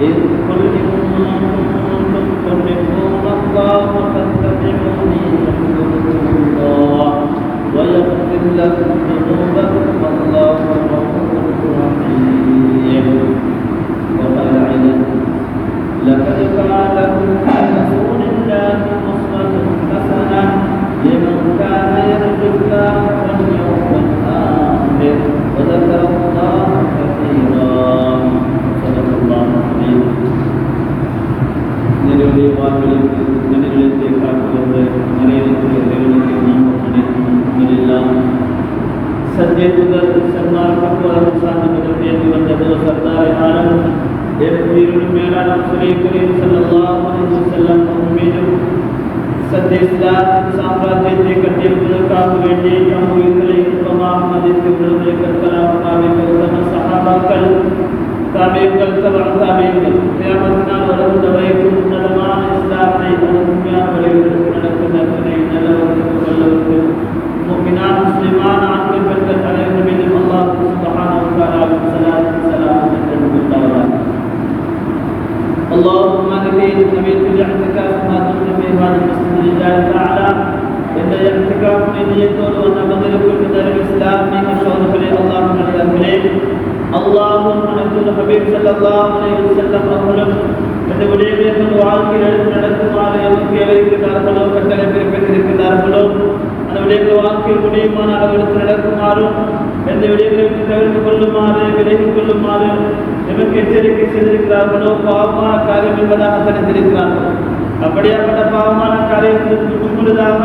إذ قل إن كنتم تحبون الله فاتبعوني يحببكم الله ويغفر لكم ذنوبكم والله غفور رحيم. وقال أيضا لقد كان لكم في رسول الله أسوة حسنة لمن كان يرجو الله واليوم الآخر وذكر الله كثيرا. صدق الله العظيم. நிறுவனி வாழ்விற்கு நினைவிழத்தை காட்டுகின்ற மறையிற்கு இறைவனுக்கு நாம் அனைத்தும் சத்தியத்துடன் சன்மார் பக்குவம் சார்ந்து பேசி வந்தது சர்தார் ஆலம் தேவதீருடன் மேலான சுரேக்கரின் ஸல்லல்லாஹு அலைஹி வஸல்லம் மீதும் சத்திய இஸ்லாத்தின் சாம்ராஜ்யத்தை கட்டியெழுப்பதற்காக வேண்டி தம் உயிர்களை இன்பமாக மதித்து விடுதலை கற்கலாம் சஹாபாக்கள் தாபியங்கள் தாபியங்கள் கியாமத்தினால் வருகின்ற வரைக்கும் உன்னதமான இஸ்லாத்தை உண்மையான வழிகளுக்கு நடக்கும் நற்கனை நல்லவர்களுக்கு வல்லவருக்கு முஃமினான் முஸ்லிமான் ஆண்கள் பெண்கள் அனைவரும் மீதும் அல்லாஹ் சுப்ஹானஹு வ தஆலா ஸலாத்தும் ஸலாமும் என்றும் اللهم اهدنا بنبيك الاعتكاف ما دمت في هذا المسجد لله تعالى ان الاعتكاف نيته ونبذل كل دار الاسلام من شرف اللهم عليه اللهم انزل الحبيب صلى الله عليه وسلم அவர்களும் இந்த விடயங்களை வாழ்க்கையில் நடக்குமாறு எமக்கு வைக்கிறார்களோ கட்டளை பிறப்பித்திருக்கிறார்களோ அந்த விடயங்களை வாழ்க்கையில் முடியுமான அளவிற்கு நடக்குமாறும் எந்த விடயங்களுக்கு தவிர்த்து கொள்ளுமாறு விலகிக் கொள்ளுமாறு எமக்கு எச்சரிக்கை செய்திருக்கிறார்களோ பாவமான காரியம் என்பதாக தெரிந்திருக்கிறார்கள். அப்படியாப்பட்ட பாவமான காரியத்திற்கு முன்முழுதாக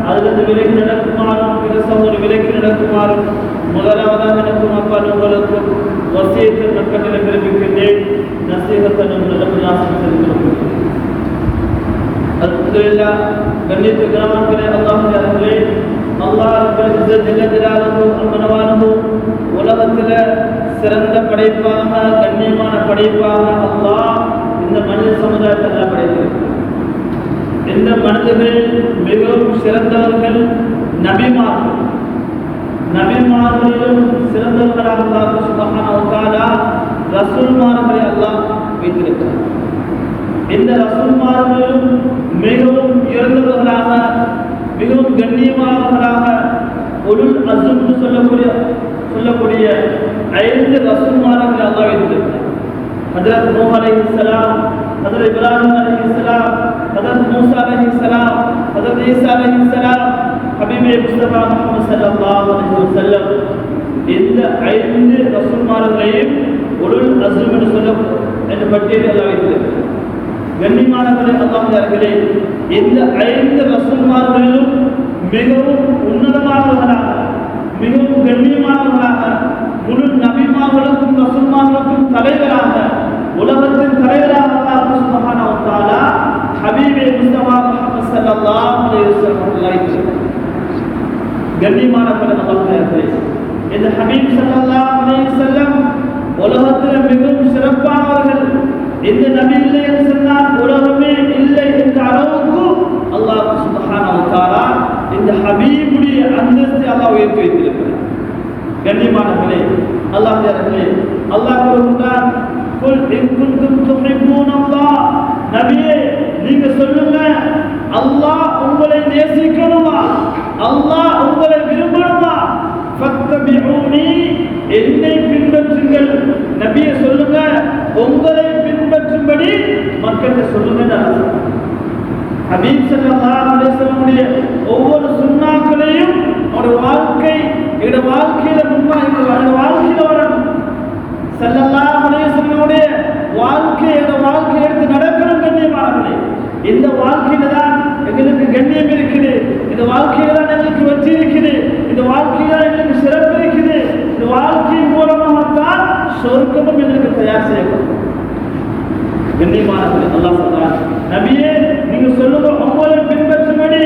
அதிலிருந்து விலகி நடக்குமாறும் பிற சமூக விலகி நடக்குமாறும் முதலாவதாக எனக்கும் அப்பா உங்களுக்கும் வசியத்தை மக்களிட பிறப்பிக்கின்றேன். நசீகத்தனும் நல்லபடியாக செலுத்துகிறோம். அல்ஹம்துலில்லாஹ். கண்ணியத்து கிராமங்களே, அல்லாஹ்வே உலகத்தில் சிறந்த படைப்பாக கண்ணியமான படைப்பாக அல்லாஹ் இந்த மனித சமுதாயத்தை படைத்திருக்கிறார். இந்த மனிதர்கள் மிகவும் சிறந்தவர்கள் நபிமார்கள். நபிமார்களிலும் சிறந்தவர்களாக அல்லாஹ் சுப்ஹானஹு வ தஆலா ரசூல்மார்களை அல்லாஹ் வைத்திருக்கிறார். இந்த ரசூல்மார்களிலும் மிகவும் உயர்ந்தவர்களாக மிகவும் கண்ணியமானவர்களாக உலுல் அஸ்ம் சொல்லக்கூடிய 5 ரசூல்மார்களை அல்லாஹ் வைத்திருக்கிறார். ஹஜ்ரத் நூஹ் அலைஹிஸ்ஸலாம், ஹஜ்ரத் இப்ராஹிம் அலைஹிஸ்ஸலாம், ஹஜ்ரத் மூஸா அலைஹிஸ்ஸலாம், ஹஜ்ரத் ஈசா அலைஹிஸ்ஸலாம், ஹபீபே முஸ்தபா முஹம்மது ஸல்லல்லாஹு அலைஹி வஸல்லம். இந்த 5 ரசூல்மார்களையும் உலுல் அஸ்ம் என்ற பட்டியலில் அல்லாஹ் வைத்திருக்கிறார். கண்ணியமானவர்களே, அல்லாஹ்வே, இந்த 5 ரசூல்மார்களிலும் மிகவும் உன்னதமானவர்களாக மிகவும் கண்ணியமானவர்களாக முழு நபிமார்களுக்கும் ரசூல்மார்களுக்கும் தலைவராக உலகத்தின் தலைவராக அல்லாஹ் சுப்ஹானஹு வ தஆலா ஹபீபே முஸ்தபா முஹம்மது ஸல்லல்லாஹு அலைஹி வஸல்லம். கண்ணியமானவர்களே, அல்லாஹ்வே, இந்த ஹபீப் ஸல்லல்லாஹு அலைஹி வஸல்லம் உலகத்தில் மிகவும் சிறப்பானவர்கள். இந்த நபி இல்லை என்று சொன்னால் உலகமே இல்லை என்ற அளவுக்கு அல்லாஹ் சுப்ஹானஹு வ தஆலா இந்த ஹபீபுடைய அந்தஸ்தை அல்லாஹ் உயர்த்தி வைத்திருக்கிறார். கண்ணியமானவர்களே, அல்லாஹ்வே, அல்லாஹ் கூறுகிறார், குல் இன் குன்தும் துஹிப்பூனல்லாஹ், நபியே நீங்க சொல்லுங்க, அல்லாஹ் உங்களை நேசிக்கணுமா, அல்லாஹ் உங்களை விரும்பணுமா, ஃபத்தபிஊனி, என்னை பின்பற்றுங்கள். நபியே சொல்லுங்க, உங்களை பின்பற்றும்படி மக்களுக்கு சொல்லுங்க. ஹபீப் ஸல்லல்லாஹு அலைஹி வஸல்லம் ஒவ்வொரு சுன்னாக்களையும் அவருடைய வாழ்க்கை எங்க வாழ்க்கையில வாழ்க்கையில வரணும். ஸல்லல்லாஹு அலைஹி வஸல்லம் வாழ்க்கை எங்க வாழ்க்கை எடுத்து நடக்கணும். கண்ணியமானவர்களே, இந்த வாழ்க்கையில தான் எங்களுக்கு கண்ணியம் இருக்குது, இந்த வாழ்க்கையில தான் எங்களுக்கு வெற்றி இருக்குது, இந்த வாழ்க்கையில தான் எங்களுக்கு சிறப்பு இருக்குது. இந்த வாழ்க்கையின் மூலமாகத்தான் சொர்க்கமும் எங்களுக்கு தயார் செய்யப்படும். கண்ணியமானவர்களே, அல்லாஹ் சொல்றார், நபியே நீங்க சொல்லுங்க, உங்களை பின்பற்றும்படி.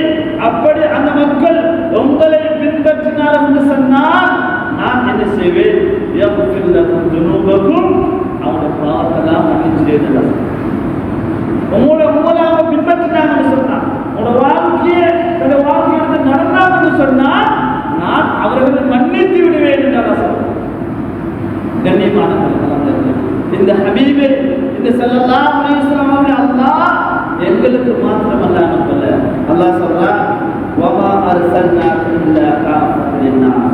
அப்படி அந்த மக்கள் உங்களை பின்பற்றினார்கள் என்று சொன்னால் நான் என்ன செய்வேன், யக்ஃபிர் லகும் துனூபகும், அவருடைய பாவத்தெல்லாம் மன்னிச்சிடுவேன். உங்களை அவங்க பின்பற்றினாங்கன்னு சொன்னா, உங்களோட வாழ்க்கையை நடந்தாங்கன்னு சொன்னால் நான் அவர்களை மன்னித்து விடுவேன் என்று சொல்றேன். கண்ணியமானவர்களே, இந்த ஹபீபே, இந்த இந்த ஸல்லல்லாஹு அலைஹி வஸல்லம் அவர்கள் அல்லாஹ் எங்களுக்கு மாத்திரமல்ல அனுப்பல. அல்லாஹ் சொல்றான் வமா அர்சல்னாக இல்லா காஃபத்தன் லின்னாஸ்,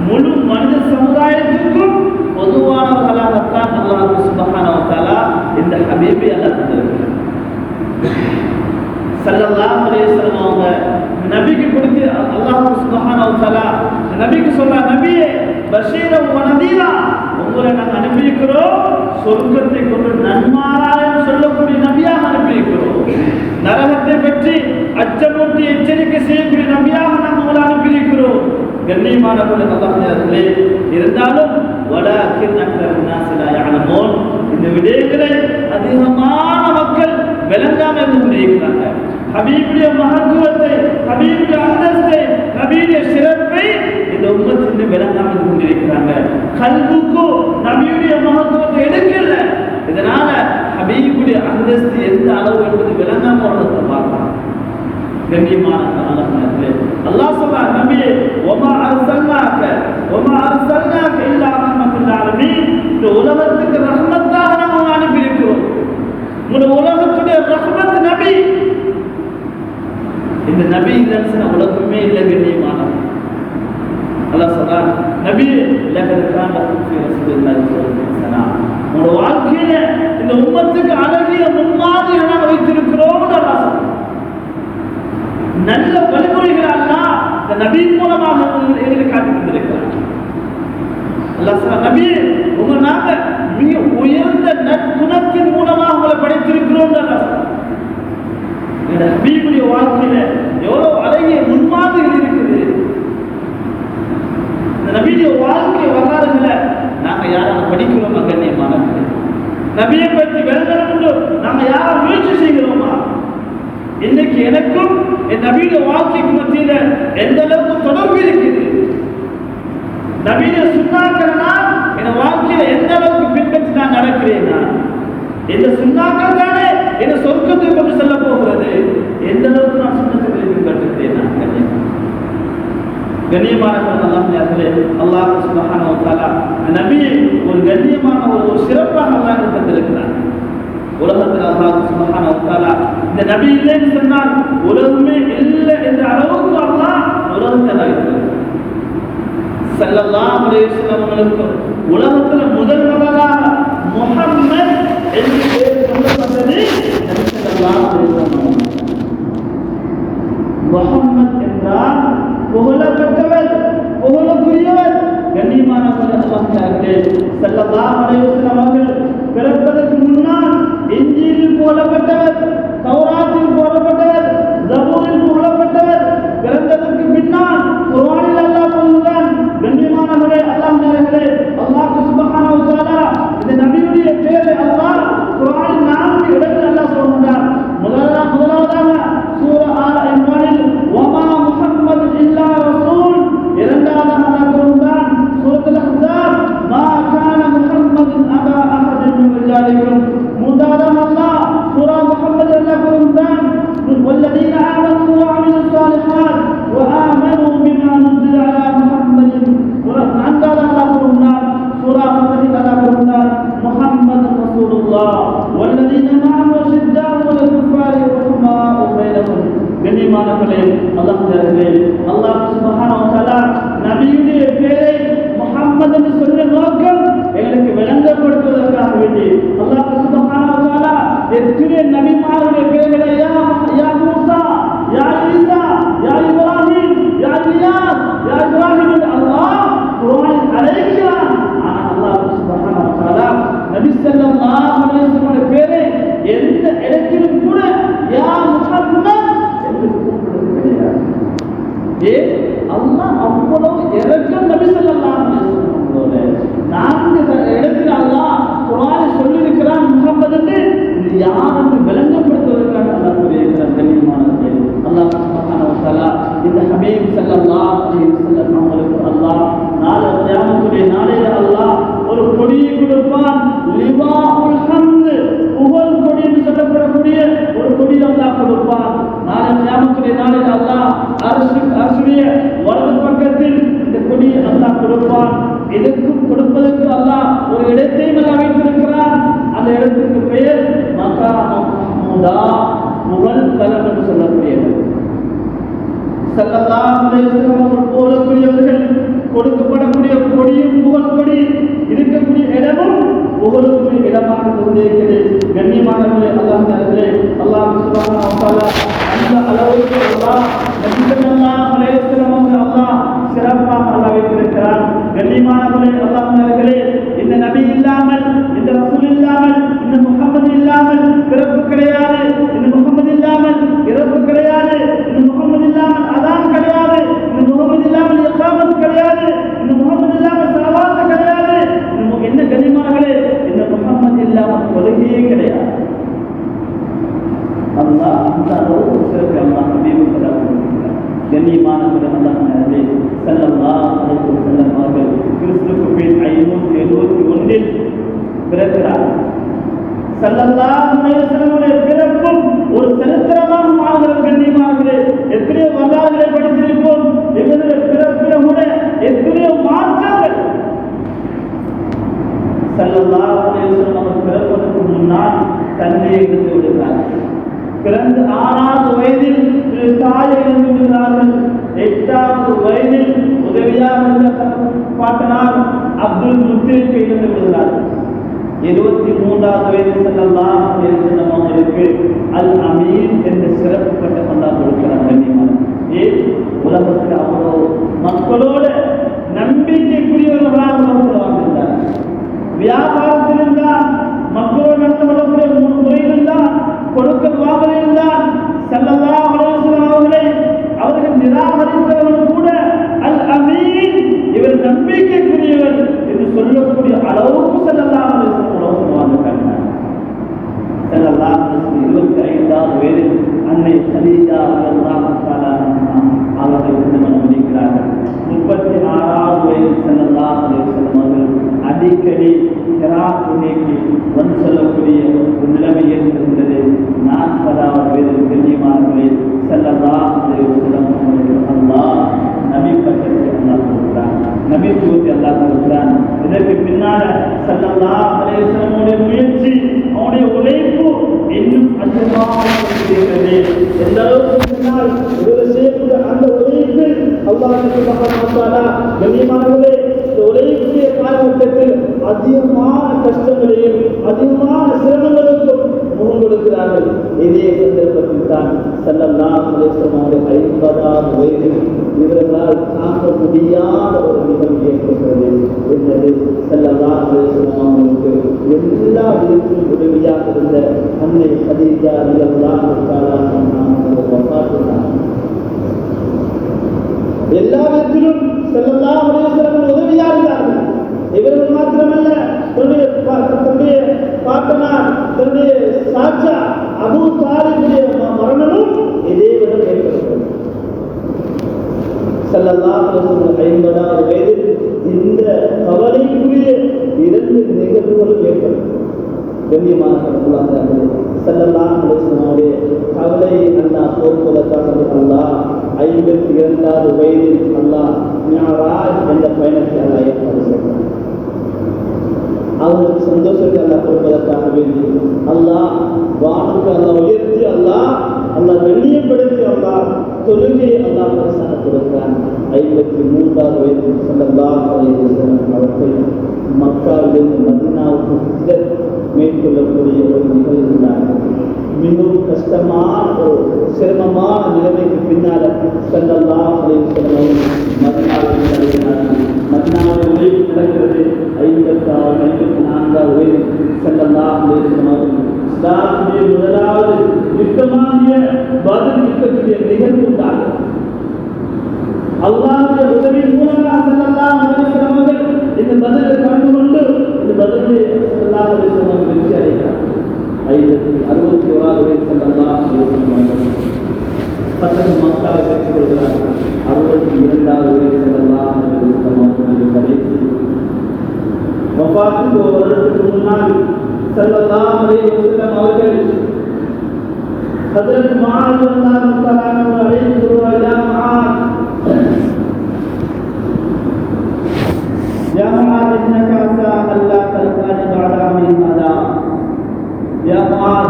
முழு மனித சமுதாயத்துக்கும் பொதுவானவர்களாகத்தான் அல்லாஹ் சுப்ஹானஹு வ தஆலா இந்த ஹபீபை அல்லாஹ் தந்திருக்கிறார். ஸல்லல்லாஹு அலைஹி வஸல்லம் அவங்க நபிக்கு கொடுத்து அல்லாஹ் சுப்ஹானஹு வ தஆலா நபிக்கு சொல்ற, நபியே பஷீரன் வ நதீரா, உங்களை நாங்கள் அனுப்பியிருக்கிறோம் சொர்க்கத்தை கொண்டு நன்மாராயம் சொல்லக்கூடிய நபியாக அனுப்பியிருக்கிறோம். நரகத்தை பற்றி அச்சமூட்டி எச்சரிக்கை செய்யக்கூடிய நபியாக நாங்கள் உங்களை அனுப்பியிருக்கிறோம். கண்ணியமானவர்களே, அல்லாஹ்விலே இருந்தாலும் வலாக்கின் அக்ஸரன் நாஸி லா யஅலமூன், இந்த விடயங்களை அதிகமான மக்கள் விளங்காமல் இருந்து கொண்டிருக்கிறாங்க. ஹபீபுடைய மகத்துவத்தை, ஹபீபுடைய அந்தஸ்தை, நபியுடைய சிறப்பை இந்த உம்மத்திலிருந்து விளங்காமல் இருந்து கொண்டிருக்கிறாங்க. கல்புக்கு நபியுடைய மகத்துவத்தை எடுக்கல. இதனால ஹபீபுடைய அந்தஸ்து எந்த அளவு என்பது விளங்காமல் உள்ளதை பார்க்கலாம். கண்ணியமான அல்லாஹ் சொல்றார், நபியே வமா அர்சல்னாக இல்லா ரஹ்மத்துல் ஆலமீன், இந்த உலகத்துக்கு ரஹ்மத்தாக நாம் அனுப்பி இருக்கிறோம். இந்த உலகத்துடைய ரஹ்மத் நபி. இந்த நபி இல்லைன்னு உலகமே இல்லை. கண்ணியமான அல்லாஹ் சொல்றார், நபியே லகத் கான லக்கும் ஃபீ ரசூலில்லாஹி ஸல்லல்லாஹு அலைஹி வஸல்லம், உங்க வாழ்க்கையில இந்த உம்மத்துக்கு அழகிய முன்மாதிரி நாம் வைத்திருக்கிறோம். அல்லாஹ் சொல்றார், நல்ல வழிமுறைகளை அல்லாஹ் இந்த நபி மூலமாக எங்களுக்கு காட்டி தந்திருக்கிறார். அல்லாஹ் சொல்றார், நபியே உங்களை நாங்க மிக உயர்ந்த நற்குணத்தின் மூலமாக உங்களை படைத்திருக்கிறோம். அல்லாஹ் சொல்றார், இந்த நபியுடைய வாழ்க்கையில எவ்வளவு அழகிய முன்மாதிரிகள் இருக்குது. இந்த நபியுடைய வாழ்க்கை வரலாறுகளை நாங்க யாராவது படிக்கிறோமா? கண்ணியமானவர்களே, நபியை பற்றி விளங்கணும் நாங்க யாரும் முயற்சி செய்கிறோமா? இன்னைக்கு எனக்கும் என் நபியுடைய வாழ்க்கைக்கு மத்தியில எந்த அளவுக்கு தொடர்பு இருக்குது? நபியுடைய சுண்ணாக்கள்னா என் வாழ்க்கையில எந்த அளவுக்கு பின்பற்றி நான் நடக்கிறேன்னா, இந்த சுண்ணாக்கள் தானே என்ன சொர்க்கத்தை கொண்டு செல்ல போகிறது. எந்த அளவுக்கு நான் சுண்ணத்தை பின்பற்றுகிறேன்? கண்ணியமானவர்களே, அல்லாஹ் சுப்ஹானஹு வ தஆலா நபியை ஒரு கண்ணியமான ஒரு சிறப்பாக அல்லாஹ் தந்திருக்கிறார். உலகத்தில் அல்லாஹ் சுப்ஹானஹு வ தஆலா இந்த நபி இல்லைன்னு சொன்னால் உலகமே இல்லை என்ற அளவுக்கு அல்லாஹ் உலகத்தை அழைக்கிறார். ஸல்லல்லாஹு அலைஹி வஸல்லம் அவர்களுக்கு உலகத்தில் முதல் முதலாக முஹம்மத் என்று பெயர் சொல்லப்பட்டது நபி ஸல்லல்லாஹு அலைஹி வஸல்லம். முஹம்மத் என்றால் புகழப்பட்டவர், புகழுக்குரியவர். கண்ணியமானவர்களே, ஸல்லல்லாஹு அலைஹி வஸல்லம் அவர்கள் பிறப்பதற்கு முன்னால் இன்ஜீலில் போடப்பட்டவர், தௌராத்தில் போடப்பட்டவர், ஜபூரில் போடப்பட்டவர். பிறந்ததற்கு பின்னால் குர்ஆனில் அல்லாஹ் சொல்கிறான். கண்ணியமானவர்களே, அல்லாஹ்விலே அல்லாஹ் சுப்ஹானஹு வ தஆலா இந்த நபியுடைய பெயரை அல்லாஹ் குர்ஆனில் 4 இடத்தில் அல்லாஹ் சொல்கிறான். முதலாவதாக சூரா ஆல் இம்ரானில் வமா முஹம்மது இல்லா ரசூல். இரண்டாவதாக அல்லாஹ் சொல்கிறான் சூரத்துல் அஹ்ஸாப் மா கான முஹம்மதுன் அபா அஹதின் மின் ரிஜாலிக்கும். மூன்றாவதாக அல்லாஹ் சூரா முஹம்மது அல்லாஹ் சொல்கிறான் والذين آمنوا وعملوا الصالحات وآمنوا بما نزل على محمد. நான்காவதாக அல்லாஹ் சொல்கிறான் சூரா ஃபத்ஹில் அல்லாஹ் சொல்கிறான் முஹம்மது ரசூலுல்லாஹ் والذين معه شداء على الكفار رحماء بينهم. கண்ணியமானவர்களே, அல்லாஹ்விலே அல்லாஹ் சுப்ஹானஹு வ தஆலா நபியுடைய பெயரை முஹம்மது என்று சொன்ன நோக்கம் எங்களுக்கு விளங்கப்படுத்துவதற்காக வேண்டி அல்லாஹ் சுப்ஹானஹு வ தஆலா எத்தனை நபிமாருடைய பெயர்களை யா மூசா, யா ஈசா, யா இப்ராஹிம், யா இலியாஸ், யா இப்ராஹிம் என்று அல்லாஹ் குர்ஆனில் அழைக்கிறான். ஆனால் அல்லாஹ் சுப்ஹானஹு வ தஆலா நபி ஸல்லல்லாஹு அலைஹி வஸல்லம் பெயரை எந்த இடத்திலும் கூட யா முஹம்மத் என்று கூப்பிடுவது கிடையாது. ஏன்? அல்லாஹ் அவ்வளவு இரக்கம் நபி ஸல்லல்லாஹு அலைஹி வஸல்லம். 4 இடத்தில் அல்லாஹ் குர்ஆனில் சொல்லியிருக்கிறான் முஹம்மது என்று. இது யார் என்று விளங்கப்படுத்துவதற்காக அல்லாஹ் கூறியிருக்கிறார். கண்ணியமானவர்களே, அல்லாஹ் சுப்ஹானஹு வ தஆலா இந்த ஹபீப் ஸல்லல்லாஹு அலைஹி வஸல்லம் அவங்களுக்கு அல்லாஹ் நாளை கியாமத்துடைய நாளையில அல்லாஹ் ஒரு கொடியை கொடுப்பான். லிவாஉல் ஹம்த், புகழ் கொடி என்று சொல்லப்படக்கூடிய ஒரு கொடி அல்லாஹ் கொடுப்பான். நாளை கியாமத்துடைய நாளையில அல்லாஹ் அர்ஷுடைய வலது பக்கத்தில் இந்த கொடியை அல்லாஹ் கொடுப்பான். இதற்கும் கொடுப்பதற்கு அல்லாஹ் ஒரு இடத்தையும் அல்லாஹ் வைத்திருக்கிறான். அந்த இடத்துக்கு பெயர் அதுதான் புகழ் தலம் என்று சொல்லக்கூடியது. ஸல்லல்லாஹு அலைஹி வஸல்லம் போலக்கூடியவர்கள் கொடுக்கப்படக்கூடிய கொடியும் புகழ் கொடி இருக்கக்கூடிய இடமும் புகழுக்குரிய இடமாக கொண்டிருக்கிறது. கண்ணியமானவர்களே, அல்லாஹ்விலே அல்லாஹ் சுப்ஹானஹு வ தஆலா அந்த அளவுக்கு அல்லாஹ் நபி ஸல்லல்லாஹு அலைஹி வஸல்லம் அல்லாஹ் சிறப்பாக அல்லாஹ் வைத்திருக்கிறார். கண்ணியமானவர்களே, அல்லாஹ்விலே இந்த நபி இல்லாமல், இந்த ரசூல் இல்லாமல், இந்த முஹம்மது இல்லாமல் பிறப்பு கிடையாது. இந்த முஹம்மது இல்லாமல் இறப்பு கிடையாது. இந்த முஹம்மது இல்லாமல் அதான் கிடையாது. இந்த முஹம்மது இல்லாமல் இகாமத் கிடையாது. இந்த முஹம்மது இல்லாமல் ஸலவாத் கிடையாது. என்ன கண்ணியமானவர்களே, இந்த முஹம்மது இல்லாமல் தொழுகையே கிடையாது. அல்லாஹ் அந்த அளவுக்கு சிறப்பு அல்லாஹ் நபிக்கு கண்ணியமானவர்களே, அல்லாஹ்விலே ஸல்லல்லாஹு அலைஹி வஸல்லம் அவர்கள் கிறிஸ்துவுக்கு பின் 571 பிறக்கிறார். ஸல்லல்லாஹு அலைஹி வஸல்லம் பிறப்பும் ஒரு சரித்திரமாக மாறுகிறது. கண்ணியமானவர்களே, எத்தனையோ வரலாறுகளை படித்திருப்போம். இவருடைய பிறப்பில கூட எத்தனையோ மாற்றங்கள். ஸல்லல்லாஹு அலைஹி வஸல்லம் அவர் பிறப்பதற்கு முன்னால் தந்தையை இழந்து விடுகிறார்கள். பிறந்து 6வது வயதில் தாயை இழந்து விடுகிறார்கள். 8வது வயதில் உதவியாக இருந்த பாட்டனார் அப்துல் முத்தலிபை இழந்து விடுகிறார்கள். 23வது வயதில் ஸல்லல்லாஹு அலைஹி வஸல்லம் அவர்களுக்கு அல் அமீன் என்ற சிறப்பு பட்டம் அல்லாஹ் கொடுக்கிறார். ஏன் உலகத்தில் அவ்வளோ மக்களோட நம்பிக்கைக்குரியவர்களாக உலகத்தில் வாழ்ந்தார். வியாபாரத்தில் இருந்தால், மக்களோடு நடத்தப்படக்கூடிய முறையில் இருந்தால், கொடுக்கல் வாங்கல் இருந்தால், ஸல்லல்லாஹு அலைஹி வஸல்லம் அவர்கள் நிராகரித்தவர்கள் கூட அல் அமீன் இவர் நம்பிக்கைக்குரியவர் என்று சொல்லக்கூடிய அளவுக்கு ஸல்லல்லாஹு அலைஹி வஸல்லம் வாழ்ந்தார்கள். ஸல்லல்லாஹு அலைஹி வஸல்லம் 25வது வயதில் அன்னை கதீஜா ரலியல்லாஹு தஆலா அவர்கள் திருமணம் முடிக்கிறார்கள். 36வது வயதில் ஸல்லல்லாஹு அலைஹி வஸல்லம் அவர்கள் அடிக்கடி கிராத்துக்கு வந்து சொல்லக்கூடிய ஒரு நிலைமை ஏற்படுகின்றது. 40வது வயதில் கண்ணியமானவர்களே, ஸல்லல்லாஹு அலைஹி வஸல்லம் அவர்களுக்கு அல்லாஹ் நபி பட்டத்தை அல்லாஹ் கொடுக்கிறான், நபித்துவத்தை அல்லாஹ் கொடுக்கிறான். இதற்கு பின்னால் ஸல்லல்லாஹு அலைஹி வஸல்லம் முயற்சி, அவனுடைய உழைப்பு இன்னும் அதிகமாக இருக்கிறது. எந்த அளவுக்கு பின்னால் இவர் செய்யக்கூடிய அந்த உழைப்பு அல்லாஹ் சுப்ஹானஹு வ தஆலா கண்ணியமானவர்களே உழைப்புடைய காலகட்டத்தில் அதிகமான கஷ்டங்களையும் அதிகமான சிரமங்களுக்கும் முகம் கொடுக்கிறார்கள். இதே சந்தர்ப்பத்தில் தான் ஸல்லல்லாஹு அலைஹி வஸல்லம் 50வது வயதில் இவர்களால் தாங்க முடியாத ஒரு நிகழ்வு ஏற்படுகிறது. என்னது? ஸல்லல்லாஹு அலைஹி வஸல்லம் அவர்களுக்கு எல்லா விதத்திலும் உதவியாக இருந்த அன்னை கதீஜா ரலியல்லாஹு தஆலா வஃபாத்தானார். எல்லா விதத்திலும் ஸல்லல்லாஹு அலைஹி வஸல்லம் உதவியாக இருந்தார்கள். இவர்கள் மாத்திரமல்ல, தன்னுடைய பாட்டனார், தன்னுடைய சாச்சா அபூ தாலிபுடைய மரணமும் இதே விதம் ஏற்பட்டது. ஸல்லல்லாஹு அலைஹி வஸல்லம் 50வது வயதில் இந்த கவலைக்குரிய 2 நிகழ்வுகளும் ஏற்பட்டது. கண்ணியமானவர்களே, ஸல்லல்லாஹு அலைஹி வஸல்லம் கவலை அல்லாஹ் போக்குவதற்காக அல்லாஹ் 52வது வயதில் அல்லாஹ் மிஅராஜ் என்ற பயணத்தை அல்லாஹ் ஏற்பாடு செய்தார். அவருக்கு சந்தோஷத்தை அல்லாஹ் கொடுப்பதற்காக வேண்டி அல்லாஹ் வானுக்கு அல்லாஹ் உயர்த்தி அல்லாஹ் கண்ணியப்படுத்தி அல்லாஹ் தொழுகையை அல்லாஹ் பரிசாக கொடுக்கிறான். 53வது வயதில் ஸல்லல்லாஹு அலைஹி வஸல்லம் அவர்கள் மக்காவிலிருந்து மதீனாவுக்கு மேற்கொள்ளக்கூடிய ஒரு நிகழ்வு தான். மிகவும் கஷ்டமான ஒரு சிரமமான நிலைமைக்கு பின்னால் ஸல்லல்லாஹு அலைஹி வஸல்லம் மதீனாவில் நடக்கிறது. 54வது வயதில் ஸல்லல்லாஹு அலைஹி வஸல்லம் இஸ்லாமுடைய முதலாவது யுத்தமாகிய பத்ர் யுத்தத்துடைய நிகழ்வு உண்டாகும். அல்லாஹ்வுடைய உதவி மூலமாக ஸல்லல்லாஹு அலைஹி வஸல்லம் இந்த பத்ரை கலந்து கொண்டு இந்த பத்ரை ஸல்லல்லாஹு அலைஹி வஸல்லம் வெற்றி அடைகிறார். 61வது வயதில் ஸல்லல்லாஹு அலைஹி வஸல்லம் பத்ர் மக்காவை வெற்றி கொள்கிறார். 62வது வயதில் ஸல்லல்லாஹு அலைஹி வஸல்லம் கடைசி வஃபாத்துக்கு ஒரு வருடத்துக்கு முன்னால் ஸல்லல்லாஹு அலைஹி வஸல்லம் அவர்கள் ஹஜ்ரத் முஆத் ரலியல்லாஹு தஆலா يا معاذ إنك عسى ألا تلقاني بعد عام هذا. يا معاذ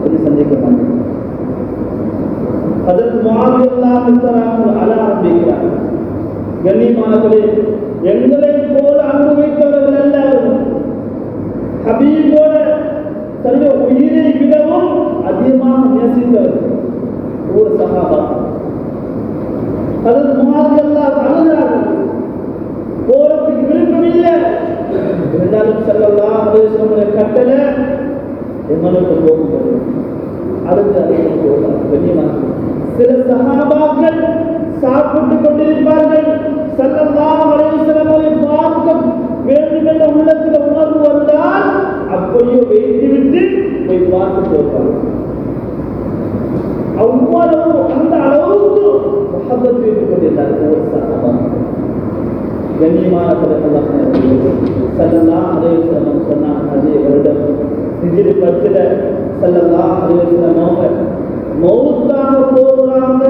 இது சந்திக்க மாட்டேன். அதற்கு மாதிரியெல்லாம் அலா ஆரம்பிக்கிறார். கண்ணியமானவர்களே, எங்களை போல அன்பு வைத்தவர்கள் அல்ல, ஹபீபோட தன்னுடைய உயிரை விடவும் அதிகமாக நேசித்தவர்கள் ஒரு சஹாபா. அதற்கு மாதிரியெல்லாம் அழுகிறார்கள். போறதுக்கு விருப்பம் இல்லை, இருந்தாலும் ஸல்லல்லாஹு அலைஹி வஸல்லம் கட்டளை எங்களுக்கு போகும்போது அடுத்து அதிகம் போகலாம். சில சஹாபாக்கள் சாப்பிட்டுக் கொண்டிருப்பார்கள். ஸல்லல்லாஹு அலைஹி வஸல்லம் பார்க்க வேண்டும் என்ற உள்ளத்தில் உணர்வு வந்தால் அப்படியே வைத்துவிட்டு போய் பார்த்து போவார்கள். அவ்வளவு அந்த அளவுக்கு முஹப்பத் வைத்துக் கொண்டிருந்தார்கள் ஒரு சஹாபா. கண்ணியமான ஸல்லல்லாஹு அலைஹி வஸல்லம் சொன்னாங்க, அதே வருடம் ஹிஜ்ரி 10 ஸல்லல்லாஹு அலைஹி வஸல்லம் மௌத்தாக போகிறாங்க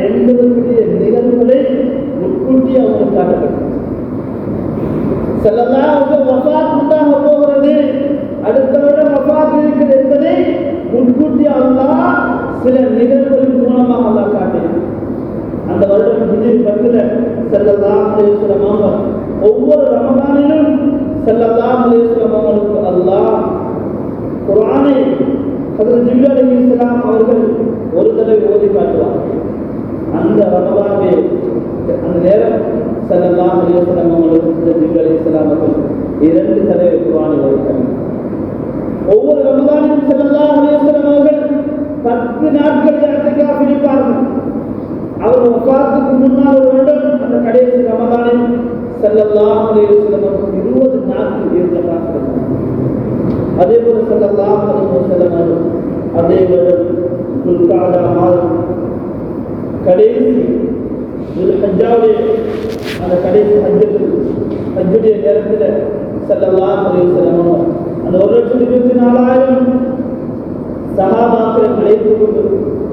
என்பதற்குரிய நிகழ்வுகளை முன்கூட்டி அவங்களுக்கு காட்டப்பட்டது. ஸல்லல்லாஹு அலைஹி வஸல்லம் வஃபாத் உண்டாக போகிறது, அடுத்த வருடம் வஃபாத் இருக்கிறது என்பதை முன்கூட்டி அல்லாஹ் சில நிகழ்வுகளின் மூலமாக அல்லாஹ் காட்டினார். அந்த வருடம் ஹிஜ்ரி 10 ஸல்லல்லாஹு அலைஹி வஸல்லம் ஒவ்வொரு ரமதானிலும் ஸல்லல்லாஹு அலைஹி வஸல்லம் அவர்களுக்கு அல்லாஹ் குர்ஆனை ஹஜ்ரத் ஜிப்ரீல் அலைஹிஸ்ஸலாம் அவர்கள் ஒரு தடவை ஓதி காட்டுவார். அந்த ரமதானிலே அந்த நேரம் ஸல்லல்லாஹு அலைஹி வஸல்லம் அவர்களுக்கு ஜிப்ரீல் அலைஹிஸ்ஸலாம் அவர்கள் 2 தடவை குர்ஆனை ஓதி காட்டுவார். ஒவ்வொரு ரமதானிலும் ஸல்லல்லாஹு அலைஹி வஸல்லம் அவர்கள் 10 நாட்கள் இஅ்திகாஃப் இருப்பார்கள். அவர் வஃபாத்துக்கு முன்னால் ஒரு வருடம் அந்த கடைசி ரமதானில் ஸல்லல்லாஹு அலைஹி வஸல்லம் 20 நாட்கள் இஅ்திகாஃப் இருந்தார். அதே போல ஸல்லல்லாஹு அலைஹி வஸல்லம் அதே வருடம் துல்காதா மாதம் கடைசி துல்ஹஜ்ஜாவுடைய அந்த கடைசி ஹஜ்ஜுடைய நேரத்தில் ஸல்லல்லாஹு அலைஹி வஸல்லம் அந்த 1,24,000 சஹாபாக்களை அழைத்துக் கொண்டு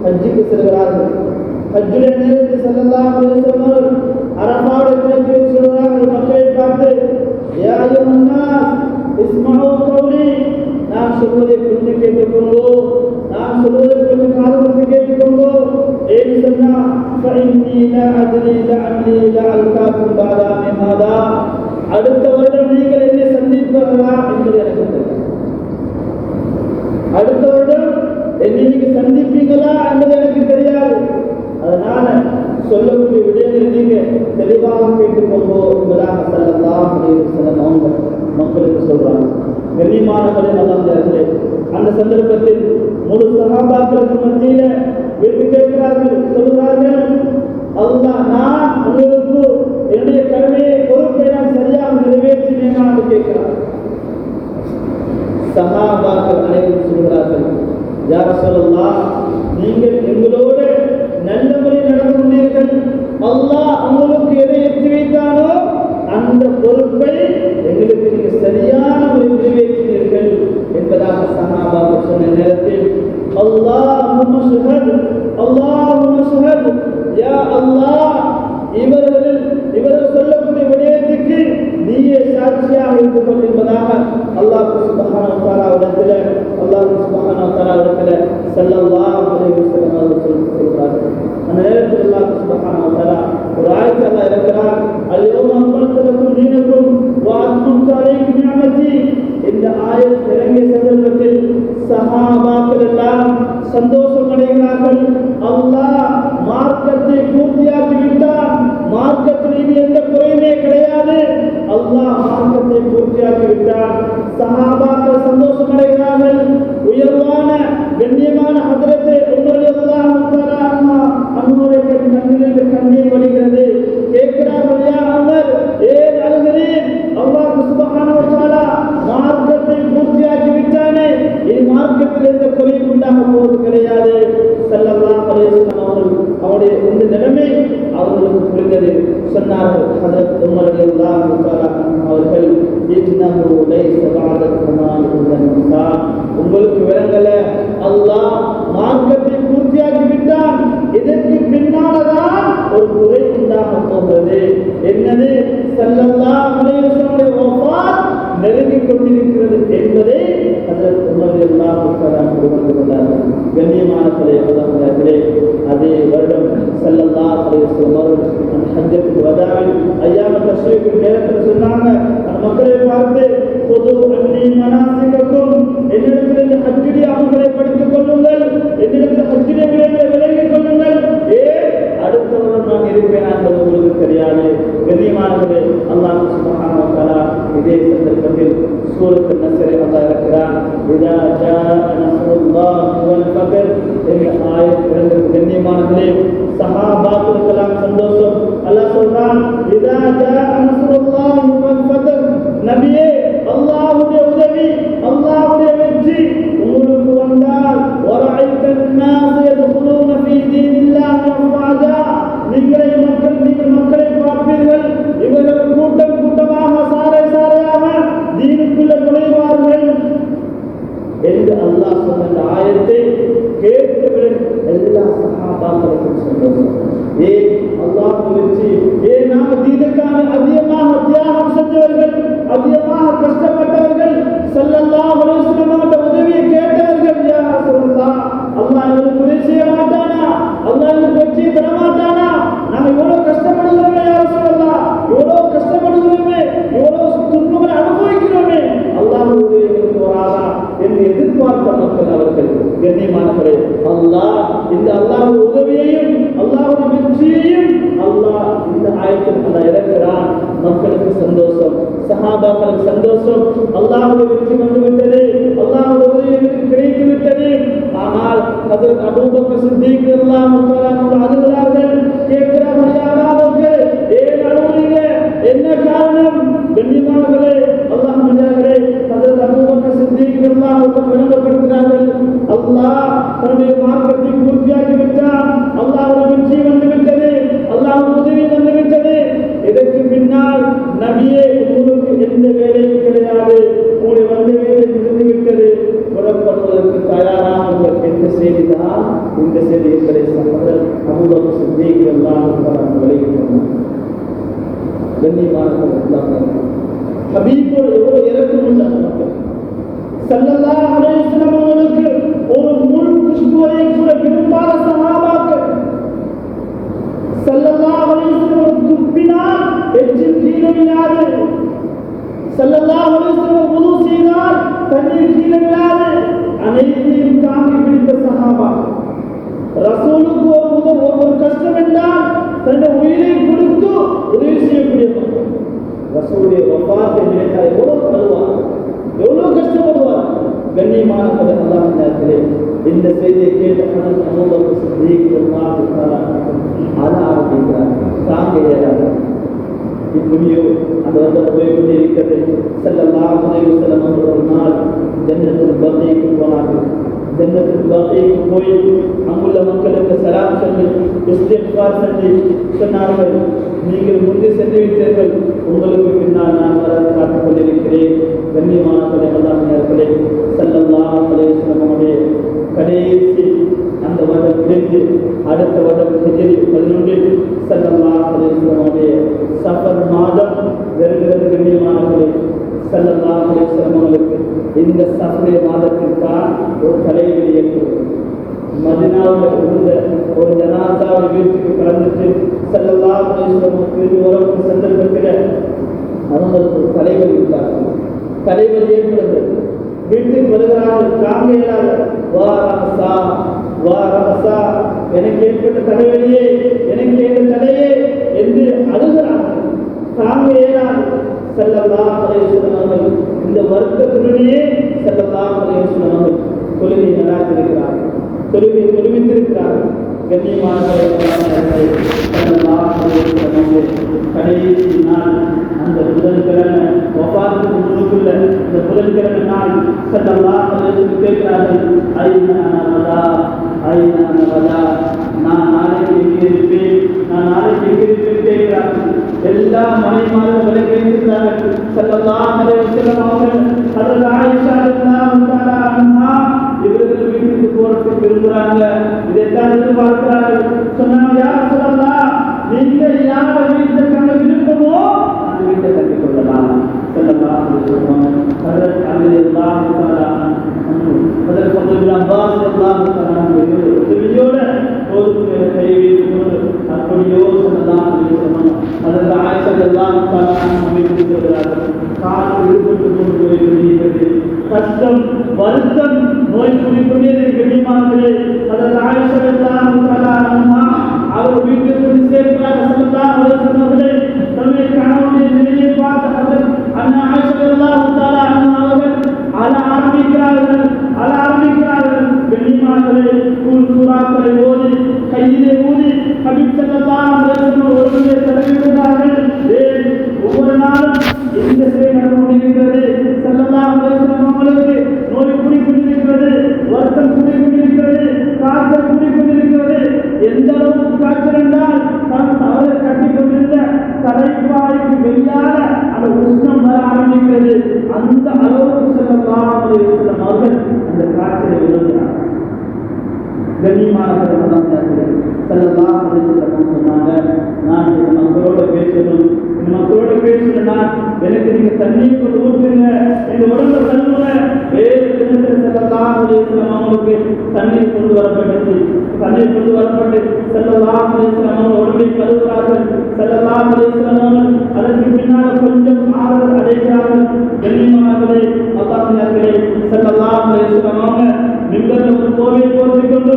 ஹஜ்ஜுக்கு செல்கிறார்கள். ஹஜ்ஜுடைய நேரத்தில் ஸல்லல்லாஹு அலைஹி வஸல்லம் அரஃபாவுடைய தினத்தில் சொல்கிறார்கள், மக்களை பார்த்து, யா அய்யுஹன் நாஸ் இஸ்மஉ கௌலி, நான் சொல்வதை புரிந்து கேட்டுக்கொண்டோ, நான் சொல்வதை கொஞ்சம் காதுக்கு கேட்டுக்கொண்டோ. ஏன் சொன்னா, ஃபஇன்னி லா அத்ரி லஅல்லி லஅல்காக்கும் பஅதா மின் ஹாதா, அடுத்த வருடம் நீங்கள் என்னை சந்திப்பீர்களா என்பது எனக்கு தெரியும். அடுத்த வருடம் என்னை நீங்கள் சந்திப்பீங்களா என்பது எனக்கு தெரியாது. அதனால சொல்லக்கூடிய விடயங்களை நீங்க தெளிவாக கேட்டுக்கொண்டோ என்பதாக ஸல்லல்லாஹு அலைஹி வஸல்லம் அவங்க மக்களுக்கு சொல்றாங்க. கண்ணியமானவர்களே, அல்லாஹ்வே, அந்த சந்தர்ப்பத்தில் முழு சஹாபாக்களுக்கு மத்தியில விட்டு கேட்கிறார்கள், சொல்கிறார்கள், அல்லாஹ் நான் உங்களுக்கு என்னுடைய கடமையை பொறுப்பை நான் சரியாக நிறைவேற்றினேன் என்று கேட்கிறார். சஹாபாக்கள் அனைவரும் சொல்கிறார்கள், யா ரசூலல்லாஹ், நீங்கள் எங்களோடு நல்ல முறையில் நடந்து கொண்டீர்கள், அல்லாஹ் உங்களுக்கு எதை எத்தி வைத்தானோ அந்த பொறுப்பை எங்களுக்கு நீங்கள் சரியான முறையில் நிறைவேற்றினீர்கள் என்பதாக சஹாபாக்கள் சொன்ன நேரத்தில் அல்லாஹும்ம ஷஹத், அல்லாஹும்ம ஷஹத், யா அல்லாஹ், இவர்கள் சொல்லக்கூடிய விடயத்துக்கு நீயே சாட்சியாக இருந்து கொள் என்பதாக அல்லாஹ் சுப்ஹானஹு வ தஆலாவிடத்தில் ஸல்லல்லாஹு அலைஹி வஸல்லம் அவர்கள் சொல்கிறார்கள். அந்த நேரத்தில் அல்லாஹ் சுப்ஹானஹு வ தஆலா ஒரு ஆயத்தை அல்லாஹ் இறக்கிறார், அல்-யௌம அக்மல்து லக்கும் தீனக்கும் வ அத்மம்து அலைக்கும் நிஅமதி. இந்த ஆயத் இறங்கிய சந்தர்ப்பத்தில் சஹாபாக்கள் எல்லாம் சந்தோஷம் அடைகிறார்கள். அல்லாஹ் மார்க்கத்தை பூர்த்தியாக்கி விட்டான், மார்க்கத்தில் இனி எந்த குறையுமே கிடையாது, அல்லாஹ் மார்க்கத்தை பூர்த்தியாக்கி விட்டான். சஹாபாக்கள் சந்தோஷம் அடைகிறார்கள். உயர்வான கண்ணியமான ஹஜ்ரத் உமர் ரலியல்லாஹு தஆலா அன்ஹுடைய கண்களில் கண்ணீர் வழிகிறது. கேட்கிறார்கள், யா உமர், ஏன் அழுகிறீர்? அல்லாஹ் சுப்ஹானஹு வ தஆலா மார்க்கத்தை பூர்த்தியாக்கி விட்டானே, இனி மார்க்கத்தில் எந்த குறையும் உண்டாக போவது கிடையாது. ஸல்லல்லாஹு அலைஹி வஸல்லம் அவருடைய இந்த நிலைமை அவர்களுக்கு புரிந்தது. சொன்னார்கள் ஹஜ்ரத் உமர் ரலியல்லாஹு தஆலா அவர்கள், இன்னஹு லைஸ பஅத கமால் நிஸா, உங்களுக்கு விளங்கல, அல்லாஹ் மார்க்கத்தை பூர்த்தியாக்கி விட்டான், இதற்கு பின்னால்தான் ஒரு குறை உண்டாக போகிறது. என்னது? ஸல்லல்லாஹு அலைஹி வஸல்லம் வஃபாத் நெருங்கிக் கொண்டிருக்கிறது என்பதை ஹஜ்ரத் உமர் ரலியல்லாஹு தஆலா உணர்ந்து கொண்டார்கள். கண்ணியமானவர்களே, அல்லாஹ்விலே அதே வருடம் ஸல்லல்லாஹு அலைஹி வஸல்லம் அவர்கள் அந்த ஹஜ்ஜத்துல் வதாவில் அய்யாம தஷ்ரீக் நேரத்தில் சொன்னாங்க, அந்த மக்களை பார்த்து பொது அன்னி மனாசிகக்கும், என்னிடத்தில் இந்த ஹஜ்ஜுடைய அமல்களை படித்துக் கொள்ளுங்கள், என்னிடத்தில் ஹஜ்ஜுடைய விலைகளை விலகிக் கொள்ளுங்கள். அடுத்தவர்கள் நான் இருப்பேன் என்பது உங்களுக்கு தெரியாது. கண்ணியமானவர்களே, அல்லாஹ் சுப்ஹானஹு வ தஆலா இதே சந்தர்ப்பத்தில் சூரத்து நஸ்ரை அல்லாஹ் இருக்கிறான். இதா ஜாஅ நஸ்ருல்லாஹி வல் ஃபத்ஹ் என்ற ஆயத் இறங்குகிறது. கண்ணியமானவர்களே, சஹாபாக்களுக்கெல்லாம் சந்தோஷம். அல்லாஹ் சொல்றான், இதா ஜாஅ நஸ்ருல்லாஹி வல் ஃபத்ஹ், நபியே அல்லாஹ்வுடைய உதவி, அல்லாஹ்வுடைய வெற்றி உங்களுக்கு வந்தால், வரஐத்தன் நாஸ் யதுகுலூன ஃபீ தீனில்லாஹி அஃவாஜா, நீங்கள் மக்களை பார்ப்பீர்கள், இவர்கள் கூட்டம் கூட்டமாக சாலை சாலையாக தீனுக்குள்ள நுழைவார்கள் என்று அல்லாஹ் சொன்ன ஆயத்தை கேட்டவுடன் எல்லா சஹாபாக்களுக்கும் சந்தோஷம். ஏன் அல்லாஹ் வெற்றி? ஏன் நாம் தீனுக்காக அதிகமாக தியாகம் செஞ்சவர்கள், அதிகமாக கஷ்டப்பட்டவர்கள், ஸல்லல்லாஹு அலைஹி வஸல்லம் உதவியை கேட்டவர்கள். யா ரசூலல்லாஹ், அல்லாஹ் எங்களுக்கு உதவி செய்ய மாட்டானா? அல்லாஹ் எங்களுக்கு வெற்றி தர மாட்டானா? நாங்கள் இவ்வளவு கஷ்டப்படுகிறோமே யா ரசூலல்லாஹ், இவ்வளவு கஷ்டப்படுகிறோமே, இவ்வளவு துன்பங்களை அனுபவிக்கிறோமே, அல்லாஹ் உதவி எங்களுக்கு வராதா என்று எதிர்பார்த்த மக்கள் அவர்கள். கண்ணியமானவர்களே, அல்லாஹ் இந்த அல்லாஹ்வுடைய உதவியையும் அல்லாஹ்வுடைய வெற்றியையும் அல்லாஹ் இந்த ஆயத்தில் அல்லாஹ் இறக்கிறான். மக்களுக்கு சந்தோஷம், சஹாபாக்களுக்கு சந்தோஷம். அல்லாஹ்வுடைய வெற்றி வந்து விட்டது, அல்லாஹ்வுடைய உதவி எனக்கு கிடைத்து விட்டது. ஆனால் ஹஜ்ரத் அபூபக்கர் சித்திக் ரலியல்லாஹு தஆலா அவர்கள் அழுகிறார்கள். கேட்கிறார்கள், யா அபூபக்கர், ஏன் அழுகிறீங்க? என்ன காரணம்? கண்ணியமானவர்களே, அல்லாஹ் மஜாகரே, ஹஜ்ரத் அபூபக்கர் சித்திக் ரலியல்லாஹு தஆலா விளங்கப்படுத்துகிறார்கள், அல்லாஹ் தன்னுடைய மார்க்கத்தை பூர்த்தியாக்கி விட்டான், அல்லாஹ்வுடைய வெற்றி வந்து விட்டது, அல்லாஹ்வுடைய உதவி வந்து விட்டது. இதற்கு பின்னால் நபியே உங்களுக்கு எந்த வேலையும் கிடையாது, உங்களுடைய வந்த வேலை முடிந்து விட்டது, புறப்படுவதற்கு தயாராக உங்களுக்கு எந்த செய்திதான்? இந்த செய்தி எங்களை சகோதரர் அபூபக்கர் சித்திக் ரலியல்லாஹு தஆலா விளக்கினார். கண்ணியமானவர்களே, ஹபீபோடு எவ்வளவு இறக்கம் உள்ள மக்கள். ஸல்லல்லாஹு அலைஹி வஸல்லம் அவர்களுக்கு ஒரு முள் குஷ்புவை கூட விரும்பாத சஹாபாக்கள். ஸல்லல்லாஹு அலைஹி வஸல்லம் துப்பினால் எச்சில் கீழே விழாது, ஸல்லல்லாஹு அலைஹி வஸல்லம் வுது செய்தால் தண்ணீர் கீழே விழாது, அனைத்தையும் தாங்கி பிடித்த சஹாபாக்கள். ரசூலுக்கு ஒரு கஷ்டம் என்றால் தன்னுடைய உயிரை கொடுத்து உதவி செய்யக்கூடிய மக்கள். ரசூலுடைய வஃபாத்தை நினைத்தால் எவ்வளவு கழுவார், எவ்வளவு கஷ்டப்படுவார். கண்ணியமானவர்களே, அல்லாஹ் நேரத்திலே இந்த செய்தியை கேட்ட ஹஜ்ரத் அபூபக்கர் சித்திக் ரலியல்லாஹு தஆலா அழ ஆரம்பிக்கிறார். தாங்க இயலாது. இப்படியோ அந்த வருடம் போய் கொண்டே இருக்கிறது. ஸல்லல்லாஹு அலைஹி வஸல்லம் அவர்கள் ஒரு நாள் ஜன்னத்துல் பகீக்கு போனார்கள். ஜன்னத்துல் பகீக்கு போய் அங்குள்ள மக்களுக்கு சலாம் சொல்லி இஸ்திக்ஃபார் செஞ்சு சொன்னார்கள், நீங்கள் முந்தி சென்று விட்டீர்கள், உங்களுக்கு பின்னால் நான் வர காத்துக் கொண்டிருக்கிறேன். கண்ணியமானவர்களே, அல்லாஹ் நேரத்திலே ஸல்லல்லாஹு அலைஹி வஸல்லம் அவருடைய கடைசி அந்த வருடம் முடிந்து அடுத்த வருடம் ஹிஜ்ரி 11 ஸல்லல்லாஹு அலைஹி வஸல்லம் அவருடைய சஃபர் மாதம் வருகிறது. கண்ணியமானவர்களே, ஸல்லல்லாஹு அலைஹி வஸல்லம் அவர்களுக்கு இந்த சஃபர் மாதத்திற்கான ஒரு தலைவலி ஏற்பட்டது. மதீனாவில் இருந்த ஒரு ஜனாசாவை வீட்டுக்கு கலந்துட்டு ஸல்லல்லாஹு அலைஹி வஸல்லம் திரும்பி வரும் சந்தர்ப்பத்தில் அவங்களுக்கு ஒரு தலைவலி இருந்தார்கள். தலைவலி ஏற்படுகிறது. வீட்டுக்கு வருகிறார்கள், தாங்க இயலாத, வா ரஹசா வா ரஹசா, எனக்கு ஏற்பட்ட தலைவலியே, எனக்கு ஏற்ற தலையே என்று அழுகிறார்கள். தாங்க இயலாது. ஸல்லல்லாஹு அலைஹி வஸல்லம் அவர்கள் இந்த வருத்தத்துடனேயே ஸல்லல்லாஹு அலைஹி வஸல்லம் அவர்கள் தொழுகை நடாத்திருக்கிறார்கள், தொழுவித்திருக்கிறார்கள். கண்ணியமானவர்களே, கடைசி நாள் அந்த புதன்கிழமை வஃபாத்துக்கு முன்னுக்குள்ள இந்த புதன்கிழமை நாள் ஸல்லல்லாஹு அலைஹி வஸல்லம் கேட்கிறார்கள், ஐனா நவதா, ஐனா நவதா, நான் நாளைக்கு எங்கே இருப்பேன், நான் நாளைக்கு எங்கே இருப்பேன் கேட்கிறார்கள். எல்லா மனைவிமார்கள் கேட்கிறார்கள். ஸல்லல்லாஹு அலைஹி வஸல்லம் அவர்கள் ஹஜ்ரத் ஆயிஷா ரலியல்லாஹு தஆலா அன்ஹா இவர்கள் வீட்டுக்கு போறதுக்கு விரும்புறாங்க, இதைத்தான் எதிர்பார்க்கிறார்கள். சொன்னாங்க, யா ரசூலல்லாஹ், நீங்கள் யார வீட்டில் தங்க விருப்பமோ அந்த வீட்டை கட்டிக் கொள்ளலாம். ஸல்லல்லாஹு அலைஹி வஸல்லம் ஹஜ்ரத் அலி ரலியல்லாஹு தஆலா அன்ஹு, ஹஜ்ரத் அப்துல் அப்பாஸ் ரலியல்லாஹு தஆலா அன்ஹு வருத்தம் வருத்தம் நோய் குடிக்கொண்டே கண்ணியமானவர்களே. அதற்கு ஆயிஷா ரலியல்லாஹு தஆலா அன்ஹா அவர் வீட்டுக்கு கொண்டு சேர்க்கிறார். ஸல்லல்லாஹு அலைஹி வஸல்லம் தன்னுடைய கணவனுடைய நிலையை பார்த்து ஹஜ்ரத் அன்ஹா ஆயிஷா ரலியல்லாஹு தஆலா அன்ஹா அவர்கள் அழ ஆரம்பிக்கிறார்கள். கண்ணியமானவர்களே, சூறாக்களை ஓதி கையிலே ஊதி ஹபீப் ஸல்லல்லாஹு அலைஹி வஸல்லம் ஒருவரே தலைவிடுகிறார்கள். ஒவ்வொரு நாளும் எந்த சிலை நடந்து கொண்டிருக்கிறது, ஸல்லல்லாஹு அலைஹி வஸல்லம் அவர்களுக்கு நோய் குடிக்கொண்டிருக்கிறது, வருத்தம் குடிக்கொண்டிருக்கிறது, காய்ச்சல் குடிக்கொண்டிருக்கிறது. எந்த அளவுக்கு காய்ச்சல் என்றால் அவர்கள் கட்டிக் கொண்டிருந்த தலைப்பாய்க்கு வெள்ளாத அந்த உஷ்ணம் வர ஆரம்பிக்கிறது. அந்த அளவுக்கு ஸல்லல்லாஹு அலைஹி வஸல்லம் அவர்கள் அந்த காய்ச்சலை உணர்கிறார். கண்ணியமானவர்கள் ஸல்லல்லாஹு அலைஹி வஸல்லம் சொன்னாங்க, நான் இந்த மக்களோட பேசணும், இந்த மக்களோட பேசணும்னா எனக்கு நீங்க தண்ணியை கொண்டு ஊற்றுங்க, இந்த உடம்புல தண்ணுங்க. வேறு தினத்தில் ஸல்லல்லாஹு அலைஹி வஸல்லம் அவங்களுக்கு தண்ணீர் கொண்டு வரப்பட்டது. தண்ணீர் கொண்டு வரப்பட்டு ஸல்லல்லாஹு அலைஹி வஸல்லம் அவங்க உடம்பை கழுவுகிறார்கள். ஸல்லல்லாஹு அலைஹி வஸல்லம் அவர்கள் அதற்கு பின்னால் கொஞ்சம் ஆறுதல் அடைகிறார்கள். கண்ணியமானவர்களே, அல்லாஹ்விலே ஸல்லல்லாஹு அலைஹி வஸல்லம் அவங்க மிம்பர்ல ஒரு கோவை போர்த்தி கொண்டு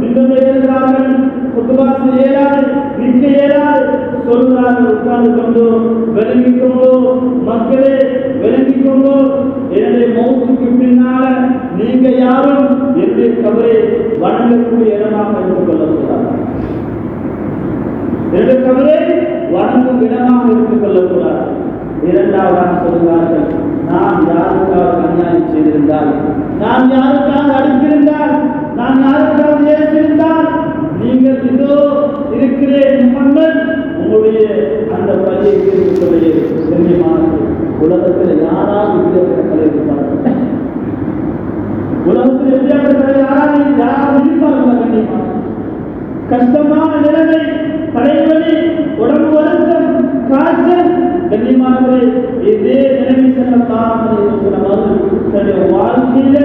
மிம்பர்ல ஏறுகிறார்கள். குத்துபா செய்யலாது, நிற்க இயலாது, சொல்கிறார்கள் உட்கார்ந்து கொண்டு, விளங்கிக் கொண்டு மக்களே விளங்கிக் கொண்டு, என்னுடைய மௌத்துக்கு பின்னால நீங்க யாரும் என்னுடைய கபரை வணங்கக்கூடிய இடமாக எடுத்துக் கொள்ளக்கூடாது. என்னுடைய கபரை வணங்கும் இடமாக எடுத்துக் கொள்ளக்கூடாது. இரண்டாவதாக சொல்கிறார்கள், நான் யாருக்காக அநியாயம் செய்திருந்தால், நான் யாருக்காக அடித்திருந்தால், நான் யாருக்காக ஏற்றிருந்தால், நீங்கள் இதோ இருக்கிறேன் முஹம்மத், உங்களுடைய அந்த பள்ளியை தீர்ப்புடைய கண்ணியமானது. உலகத்தில் யாராவது வித்தியாசங்களை இருப்பார்கள், உலகத்தில் வித்தியாசங்களை யாராவது இருப்பார்கள். கண்ணியமான கஷ்டமான நிலைமை, தலைவலி, உடம்பு வருத்தம், காய்ச்சல். கண்ணியமானவர்களே, இதே நிலைமை ஸல்லல்லாஹு அலைஹி வஸல்லம் தன்னுடைய வாழ்க்கையில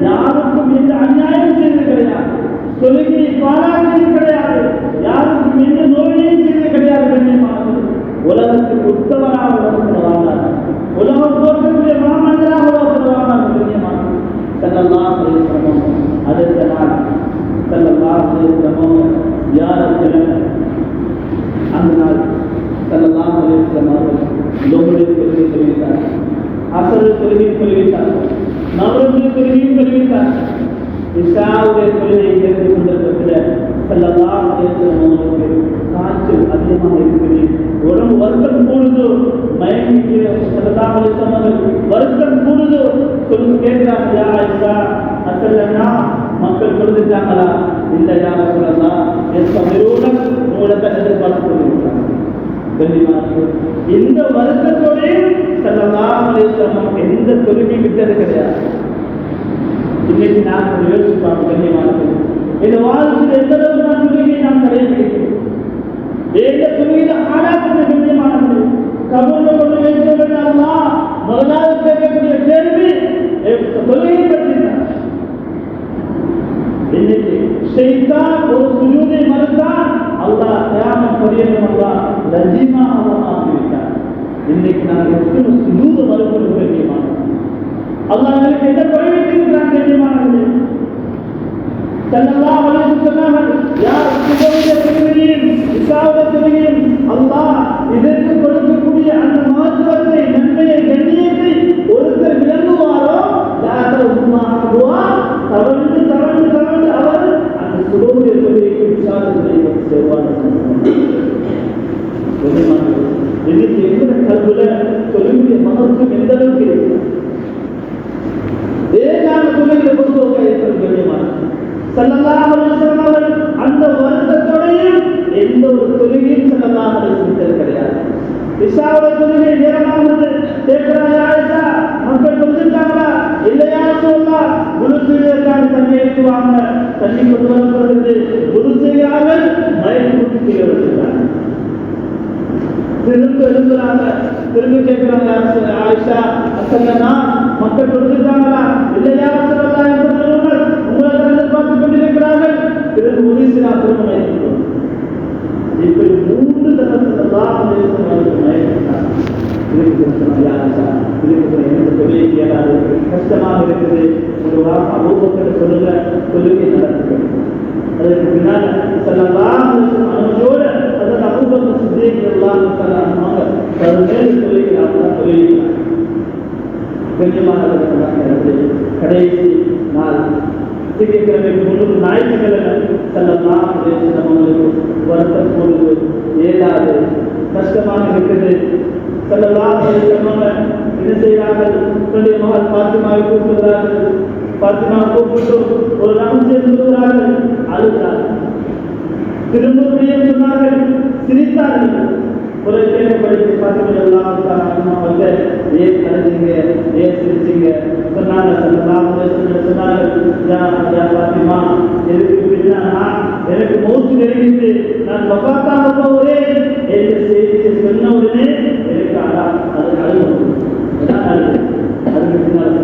யாருக்கும் எந்த அநியாயம் செய்தது கிடையாது, தொழுகையை பாராட்டியது கிடையாது, யாருக்கும் எந்த நோயையும் செய்தது கிடையாது. கண்ணியமானவர்களே, உலகத்துக்கு உத்தவராக உலகத்தில் வாழ்ந்தார், உலகம் போற்றக்கூடிய மாமன்னராக உலகத்தில் வாழ்ந்தார். கண்ணியமானவர்களே, ஸல்லல்லாஹு அலைஹி வஸல்லம் அடுத்த நாள் ஸல்லல்லாஹு அலைஹி வஸல்லம் யாரத்தில் அந்த நாள் ஸல்லல்லாஹு அலைஹி வஸல்லம் அவர்கள் லோகத்தை கொள்கை சொல்லிவிட்டார், அசரு கொள்கை சொல்லிவிட்டார், நவரத்து கொள்கையும் சொல்லிவிட்டார். இஷாவுடைய கொள்கையை தெரிந்து கொண்டிருக்கிற ஸல்லல்லாஹு அலைஹி வஸல்லம் அவர்களுக்கு காய்ச்சல் அதிகமாக இருக்குது, உடம்பு வருத்தம் கூடுது, மயங்கி ஸல்லல்லாஹு அலைஹி வஸல்லம் அவர்கள் வருத்தம் கூடுது. சொல்லி கேட்கிறாங்க, யா ஆயிஷா அசல்லனா மக்கள் சொல்லிட்டாங்களா? இல்லை யா ரசூலல்லாஹ், எஸ்தமிரூன மூலத்தை எதிர்பார்த்து கொண்டிருக்கிறாங்க. இந்த வருத்தத்தோடையும் ஸல்லல்லாஹு அலைஹி வஸல்லம் எந்த தொழுகை விட்டது கிடையாது. இன்னைக்கு நான் யோசிப்பாங்க, கண்ணியமானது, இந்த வாழ்க்கையில் எந்த அளவுக்கு நான் தொழுகையை நாம் கடைபிடிக்கிறோம், எந்த தொழுகையில ஆளாக்குற கண்ணியமானது. கபூர்ல கொண்டு வைத்தவர்கள் அல்லாஹ் முதலாவது கேட்கக்கூடிய கேள்வி தொழுகையை பற்றினார். இன்னைக்கு ஷைத்தான் ஒரு சுஜூதை மறுத்தான், அல்லாஹ் கியாமத் பரியந்தம் அல்லாஹ் ரஜீமாக ஆக்கிவிட்டார். இன்னைக்கு நான் எத்தனை சுஜூத மறுப்பது கண்ணியமானது. அல்லாஹ் எங்களுக்கு என்ன குறை வைத்திருக்கிறான் கண்ணியமானது. ஸல்லல்லாஹு அலைஹி வஸல்லம் யார் சுபஹுடைய தொழுகையும் இஷாவுடைய தொழுகையும் அல்லாஹ் இதற்கு கொடுக்கக்கூடிய அந்த மகத்துவத்தை, நன்மையை, கண்ணியத்தை ஒருத்தர் விளங்குவாரோ தவழ்ந்து தவழ்ந்து தவழ்ந்து அவர் அந்த சுபஹுடைய தொழுகைக்கு இஷாவுடைய செய்வார்கள். இன்னைக்கு எந்த கல்வில தொழுகைய மகத்துவம் எந்த அளவுக்கு இருக்கு? ஏகான தொழுகையை பொறுத்தவரை கண்ணியமானது. ஸல்லல்லாஹு அலைஹி வஸல்லம் அவர்கள் அந்த வருத்தத்தோடையும் எந்த ஒரு தொழுகையும் ஸல்லல்லாஹு அலைஹி வஸல்லம் கிடையாது. இஷாவுடைய தொழுகை நேரமானது கேட்கிறாயா ஆயிஷா, மக்கள் தொழுதுட்டாங்களா? இல்லையா ரசூலுல்லாஹ், குரு செய்வதற்கான தண்ணி எடுத்துவாங்க, தண்ணி கொண்டு வரப்படுகிறது, குரு செய்கிறார்கள், மயக்கம் விட்டு கீழே விழுகிறாங்க. திரும்ப எழுதுறாங்க, திரும்ப கேட்கிறாங்க ஆயிஷா அசல்லனா, மக்கள் தொழுதுட்டாங்களா? இல்லையா ரசூலுல்லாஹ் என்று சொல்லுங்கள், உங்களை எதிர்பார்த்து கொண்டிருக்கிறார்கள். திரும்ப உரிசினா திரும்ப மயக்கம். இப்படி 3 தடவை ஸல்லல்லாஹு அலைஹி வஸல்லம் மயக்கிட்டார். இதுக்கு சொன்ன யாருக்கா, இதுக்கு எந்த தொழிலை கேளாது, கஷ்டமாக இருக்குது, அபூபக்கர் சொல்லுங்க, தொழுகை நடத்துங்க. அதற்கு பின்னால் அனுமதியோடு அதற்கு அபூபக்கர் சித்திக் ரலியல்லாஹு தஆலா அன்ஹு பதினேழு தொழுகிறாங்க. கடைசி நாள் திங்கட்கிழமை முழு ஞாயிற்றுக்கிழமை ஸல்லல்லாஹு அலைஹி வஸல்லம் அவர்களுக்கு வருத்தம் பொழுது ஏதாவது கஷ்டமாக இருக்குது. ஸல்லல்லாஹு அலைஹி வஸல்லம் என்ன செய்கிறார்கள்? தன்னுடைய மகள் பாத்திமாவை கூப்பிடுகிறார்கள். பாத்திமா கூப்பிட்டு ஒரு ரகசியம் சொல்கிறார்கள். அழுகிறார்கள். திரும்ப சொன்னார்கள், சிரித்தார்கள். ஒரு கேட்கப்படுத்தி பாத்திமா எல்லாம் வந்து ஏன் அழுதிங்க, ஏன் சிரிச்சிங்க சொன்னாங்க. சொன்னாங்க, பாத்திமா எதுக்கு பின்னா எனக்கு மௌத்து நெருங்கிட்டு நான் வஃபாத்தாக போகிறேன் என்ற செய்தியை சொன்ன உடனே எனக்கு அது அழுகும். அதுக்கு பின்னால்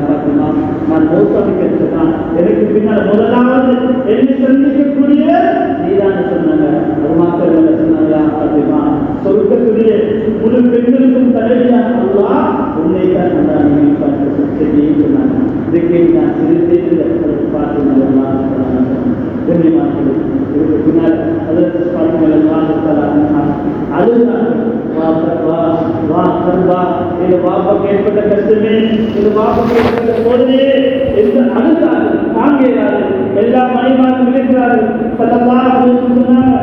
பாத்திமா நான் மௌத்தாமிக்க சொன்னான். எனக்கு பின்னால் முதலாவது என்னை சந்திக்கக்கூடிய நீதான் சொன்னாங்க. அது மாத்திரம் சொன்னாங்க, பாத்திமா சொர்க்கத்துடைய முழு பெண்களுக்கும் தலைவியாக அல்லாஹ் உன்னை தான் சொன்னாங்க. இதுக்கு நான் சிறுத்தேன் பாத்திமா பின்னால் அதற்கு ஏற்பட்ட கஷ்டமே இது பாப்பாக்கு ஏற்பட்ட சோதனையே என்று அழுகிறார்கள், தாங்கிறார்கள். எல்லா மனைமாரும் இருக்கிறார்கள். சொன்னாங்க,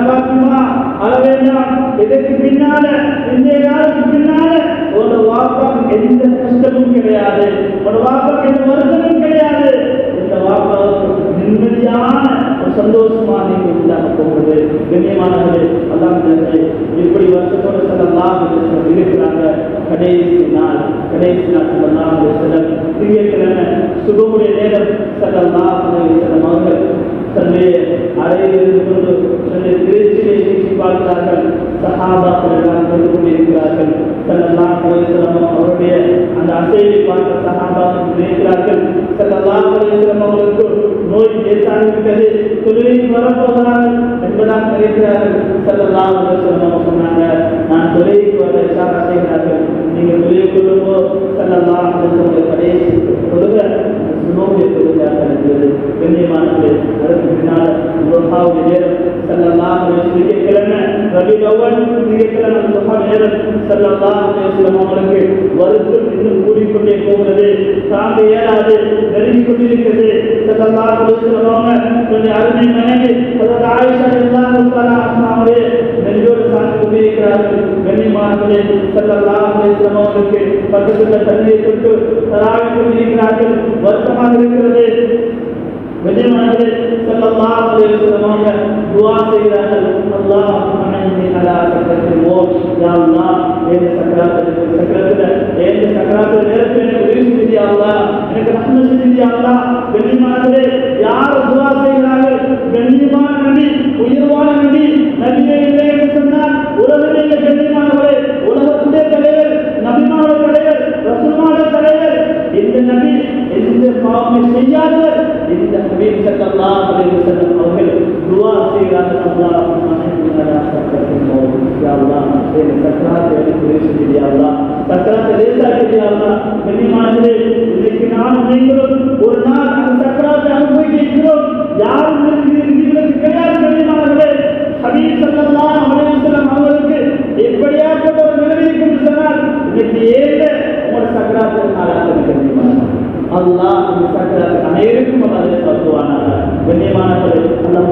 பாத்திமா அழ வேண்டாம். இதற்கு பின்னால இன்றைய நாளுக்கு பின்னால ஒரு வாப்பாக்கு எந்த கஷ்டமும் கிடையாது, ஒரு வாப்பாக்கு எந்த வருத்தமும் கிடையாது. இந்த வாப்பாவுக்கு நிம்மதியான ஒரு சந்தோஷமா நீங்க உண்டாக போகிறது. கண்ணியமானவர்களே, அல்லாஹ் இப்படி வருஷத்தோடு ஸல்லல்லாஹு அலைஹி வஸல்லம் இருக்கிறாங்க. கடைசி நாள் ஸல்லல்லாஹு அலைஹி வஸல்லம் திங்கட்கிழமை சுபஹுடைய நேரம் ஸல்லல்லாஹு அலைஹி வஸல்லம் அவர்கள் தன்னுடைய அறையில் இருந்து கொண்டு தன்னுடைய திருச்சியை வீசி பார்க்கிறார்கள். சஹாபாக்கள் எல்லாம் கொண்டு கொண்டிருக்கிறார்கள். ஸல்லல்லாஹு அலைஹி வஸல்லம் அவருடைய அந்த அசைவை பார்த்த சஹாபாக்கள் நினைக்கிறார்கள், ஸல்லல்லாஹு அலைஹி வஸல்லம் அவர்களுக்கு நோய் லேசாகிவிட்டது, தொழுகைக்கு வரப்போகிறார்கள் என்பதாக நினைக்கிறார்கள். ஸல்லல்லாஹு அலைஹி வஸல்லம் சொன்னாங்க, நான் தொழுகைக்கு வர இஷாரா செய்கிறார்கள், நீங்கள் தொழுகை கொள்ளும்போ ஸல்லல்லாஹு அலைஹி வஸல்லம் கடைசி தொழுகை நோயை தொழுகிறார்கள் என்பது கண்ணியமானது. அதற்கு பின்னால் துஹாவுடைய நேரம் ஸல்லல்லாஹு அலைஹி வஸல்லம் திங்கட்கிழமை ரபியுல் அவ்வல் திங்கட்கிழமை துஹா நேரம் ஸல்லல்லாஹு அலைஹி வஸல்லம் அவர்களுக்கு வருத்தம் இன்னும் கூடிக்கொண்டே போகிறது. தாங்க இயலாது, நெருங்கிக் கொண்டிருக்கிறது. ஸல்லல்லாஹு அலைஹி வஸல்லம் தன்னுடைய அருமை மனைவி ஹஜ்ரத் ஆயிஷா ரலியல்லாஹு தஆலா அன்ஹாவுடைய நெஞ்சோடு சாய்ந்து கொண்டிருக்கிறார்கள். கண்ணியமானவர்களே, ஸல்லல்லாஹு அலைஹி வஸல்லம் அவர்களுக்கு பக்கத்தில் தண்ணீரை தொட்டு தராவிக் கொண்டிருக்கிறார்கள். வருத்தமாக இருக்கிறது. கண்ணியமானவர்களே, ஸல்லல்லாஹு அலைஹி வஸல்லம் துஆ செய்கிறார்கள். அல்லாஹும்ம இன்னி அலா சக்ரத்தில் மௌத், யா அல்லாஹ் இந்த சக்கராத்துல நேரத்தில் எனக்கு உதவி செய்தி யா அல்லாஹ், எனக்கு ரஹ்மத் செய்தி யா அல்லாஹ். கண்ணியமானவர்களே, யார் துஆ செய்கிறார்கள்? கண்ணியமான நபி, உயர்வான நபி, நபியே இல்லை என்று சொன்னார். உலகத்திலே கண்ணியமானவர்களே, உலகத்துடைய தலைவர், நபிமாவுடைய தலைவர், ரசூலுல்லாஹ்வுடைய தலைவர், இந்த நபி எந்த பாவமே செய்யாதவர், இந்த ஹபீப் ஸல்லல்லாஹு அலைஹி வஸல்லம் அவர்கள் துஆ செய்கிறார்கள். அல்லாஹும்ம இன்னி அலா சக்ரத்தில் மௌத், யா அல்லாஹ் இந்த சக்கராத்தை எனக்கு உதவி செய்தி யா அல்லாஹ், சக்கராத்தை லேசாக்கி யா அல்லாஹ். கண்ணியமானவர்களே, இன்னைக்கு நான் நீங்களும் ஒரு நாள் அந்த சக்கராத்தை அனுபவிக்கிறோம். யாரும் இருக்கிறது கிடையாது. கண்ணியமானவர்களே, ஹபீப் ஸல்லல்லாஹு அலைஹி வஸல்லம் அவர்களுக்கு எப்படியாப்பட்ட ஒரு நிலைமை இருக்கும் சொன்னால், இன்னைக்கு ஏக உங்களோட சக்கராத்தை ஆளாக்குது. கண்ணியமானவர்களே, அல்லாஹ் இந்த சக்கராத்தை அனைவருக்கும் அல்லாஹ் சொல்லுவானாக. கண்ணியமானவர்களே, அல்லாஹ்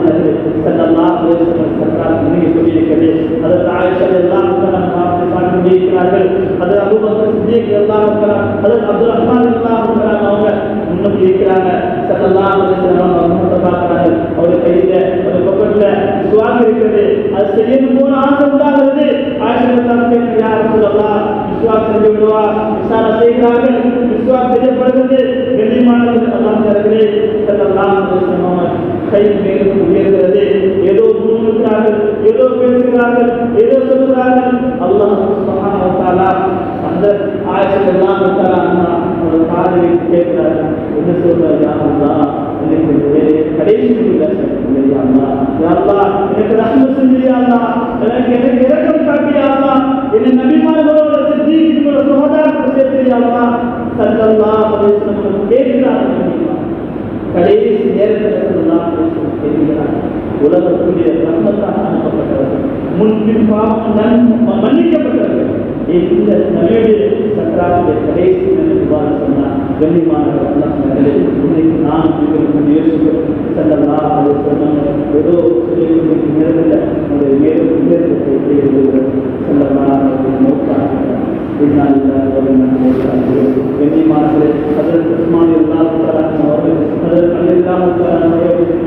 ஸல்லல்லாஹு அலைஹி வஸல்லம் சக்கராத்தை நீங்க சொல்லியிருக்கிறது. அதற்கு ஆயிஷா ரலியல்லாஹு தஆலா பார்த்து கொண்டிருக்கிறார்கள். அது அபூபக்கர் சித்திக் ரலியல்லாஹு தஆலா, அதற்கு அப்துல் ரஹ்மான் ரலியல்லாஹு தஆலா அவங்க முன்னுக்கு இருக்கிறாங்க. ஸல்லல்லாஹு அலைஹி வஸல்லம் அவங்க பார்க்கிறாங்க. அவருடைய கையில ஒரு பக்கத்துல சுவாக் இருக்கிறது. அது செய்யணும் போல ஆசை உண்டாகிறது. ஆயிஷா ரலியல்லாஹு தஆலா, யா ரசூலல்லாஹ் விஸ்வாக் செஞ்சு விடுவா, விசாரணை செய்கிறார்கள். விஸ்வாக் செய்யப்படுகிறது. கண்ணியமானவர்கள், அல்லாஹ் தஆலா ஸல்லல்லாஹு அலைஹி வஸல்லம் கை மேலும் உயர்கிறது. ஏதோ முன்னுக்கிறார்கள், ஏதோ பேசுகிறார்கள், ஏதோ சொல்கிறார்கள். அல்லாஹ் சுப்ஹானஹு வ தஆலா அந்த ஆயிஷா ரலியல்லாஹு தஆலா ஒரு காதை கேட்கிறார்கள். என்ன சொல்றாரு? யா அல்லாஹ் கடைசி எனக்கு ரஹ்மத் செஞ்சியா எனக்கு இரக்கம் காட்டியா என்னை நபிமார்களோட சித்திகளோட சுகதாரத்தை சேர்த்தியா ஸல்லல்லாஹு அலைஹி வஸல்லம் கேட்கிறார்கள். கடைசி நேரத்தில் கேட்கிறார், உலகத்துடைய ரஹ்மத்தாக அனுப்பப்பட்டவர்கள், முன்பின் பாவம் மன்னிக்கப்பட்டவர்கள். இந்த நபியுடைய சக்கராவுடைய கடைசி சொன்னார், கண்ணியமானவர் இன்னைக்கு நான் யோசிக்கிறோம் ஸல்லல்லாஹு அலைஹி வஸல்லம் ஏதோ நேரத்தில் நம்முடைய மேலும் உயர்த்தத்தை ஸல்லல்லாஹு அலைஹி வஸல்லம் கண்ணியமானவர்களே, ஹஜ்ரத் உஸ்மான்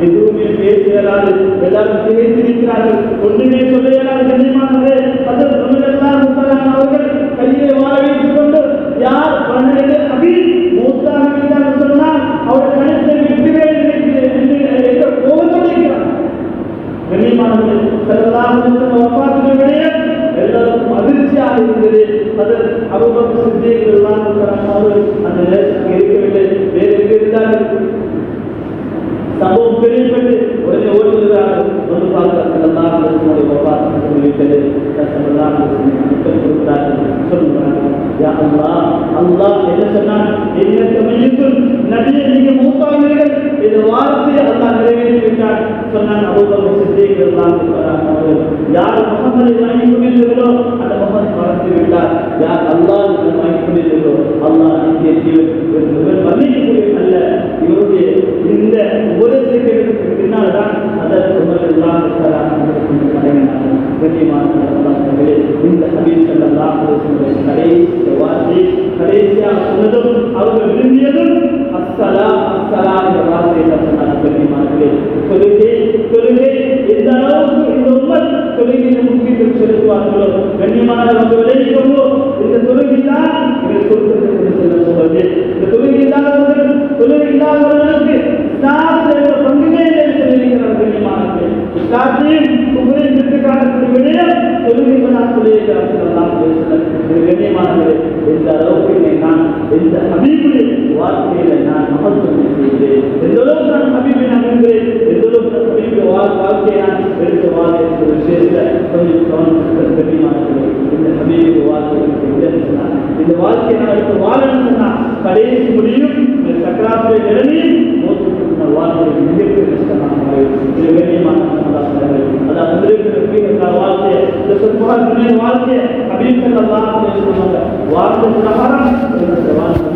எதுவுமே பேச இயலாது, எல்லாரும் திகைத்திருக்கிறார்கள், ஒன்றுமே சொல்ல இயலாது. கண்ணியமானவர்களே, ஹஜ்ரத் அவர்கள் கையை வாழ வைத்துக் கொண்டு யார் 12 அபீல் மூத்தாவிட்டார் சொன்னால் அவருடைய கழுத்தை விட்டுவே நினைக்கிறேன் கோபத்தோடுகிறார். கண்ணியமானவர்கள், ஸல்லல்லாஹு அலைஹி வஸல்லம் வஃபாத்துடைய விடயம் எல்லாருக்கும் அதிர்ச்சியாக இருந்தது. ஹஜ்ரத் அபூபக்கர் சித்திக் ரலியல்லாஹு அன்ஹு அந்த நேரத்தில் இருக்கவில்லை, வேறு எங்கே இருந்தார்கள். சம்பவம் கேள்விப்பட்டு உடனே ஓடுகிறார்கள், வந்து பார்க்க ஸல்லல்லாஹு அலைஹி வஸல்லம் வஃபாத் இருக்கிறது. ஸல்லல்லாஹு அலைஹி வஸல்லம் சொல்லுகிறார்கள், யா அல்லாஹ், அல்லாஹ் என்ன சொன்னான், இன்னக மய்யித்துன், நபியே நீங்க மூத்தாவீர்கள், இந்த வார்த்தையை அல்லாஹ் நிறைவேற்றி விட்டார் சொன்னான். அபூபக்கர் சித்திக் ரலியல்லாஹு அன்ஹு, யார் முஹம்மதை வணங்கிக் கொண்டிருக்கிறோ அந்த முஹம்மது மறந்து விட்டார், யார் அல்லாஹ் வணங்கிக் கொண்டிருக்கிறோ அல்லாஹ் நித்திய ஜீவன் இவர் மன்னிக்கக்கூடிய அல்ல. இவருடைய இந்த உபதேசத்திற்கு பின்னால் தான் அதற்கு எல்லாம் வழங்கினார்கள். கண்ணியமானவர்களே, இந்த ஹபீப் ஸல்லல்லாஹு அலைஹி வஸல்லம் கடைசி வார்த்தை கடைசியாக சொன்னதும் அவர்கள் விரும்பியதும் அஸ்ஸலாம் அஸ்ஸலாம் என்ற வார்த்தையை சொன்னார்கள். கண்ணியமானவர்களே, தொழுகை எந்த அளவுக்கு இந்த உம்மத் தொழுகையை முக்கியத்துவம் செலுத்துவார்களோ, கண்ணியமானவர்கள் விளைவிக்கவோ இந்த தொழுகை தான் இவர்கள் கொடுத்திருக்கிறது செல்ல போவது. இந்த தொழுகை இல்லாதவர்களுக்கு இஸ்லாத்தில் பங்குமே இல்லை சொல்லியிருக்கிறார்கள். கண்ணியமானவர்கள், இஸ்லாத்தையும் குஃபரையும் விட்டு காட்டக்கூடிய விடயம் தொழுகை நான் சொல்லியிருக்கிறார் ஸல்லல்லாஹு அலைஹி வஸல்லம். கண்ணியமானவர்களே, எந்த அளவுக்கு நான் எந்த ஹபீபுடைய வார்த்தையில நான் மகத்துவம் செய்கிறேன், எந்த அளவுக்கு நான் ஹபீபை நான் விரும்புகிறேன், எந்த அளவுக்கு நான் ஹபீபுடைய வாழ்க்கையை நான் எடுத்து வாழ்க்கை விஷயத்தில் கொஞ்சம் கவனம். கண்ணியமானவர்களே, இந்த ஹபீபுடைய வாழ்க்கையை சொன்னார், இந்த வாழ்க்கையை நான் எடுத்து வாழணும்னு சொன்னால் கடைசி முடியும் சக்கராத்துடைய நிலைமையில் மோசமான வாழ்க்கை மிகப்பெரிய கஷ்டமான கண்ணியமான அதாவது வாழ்க்கையை வாழ்க்கையை ஹபீப் ஸல்லல்லாஹு அலைஹி வஸல்லம் வாழ்க்கை பிரகாரம் வாழ்க்கை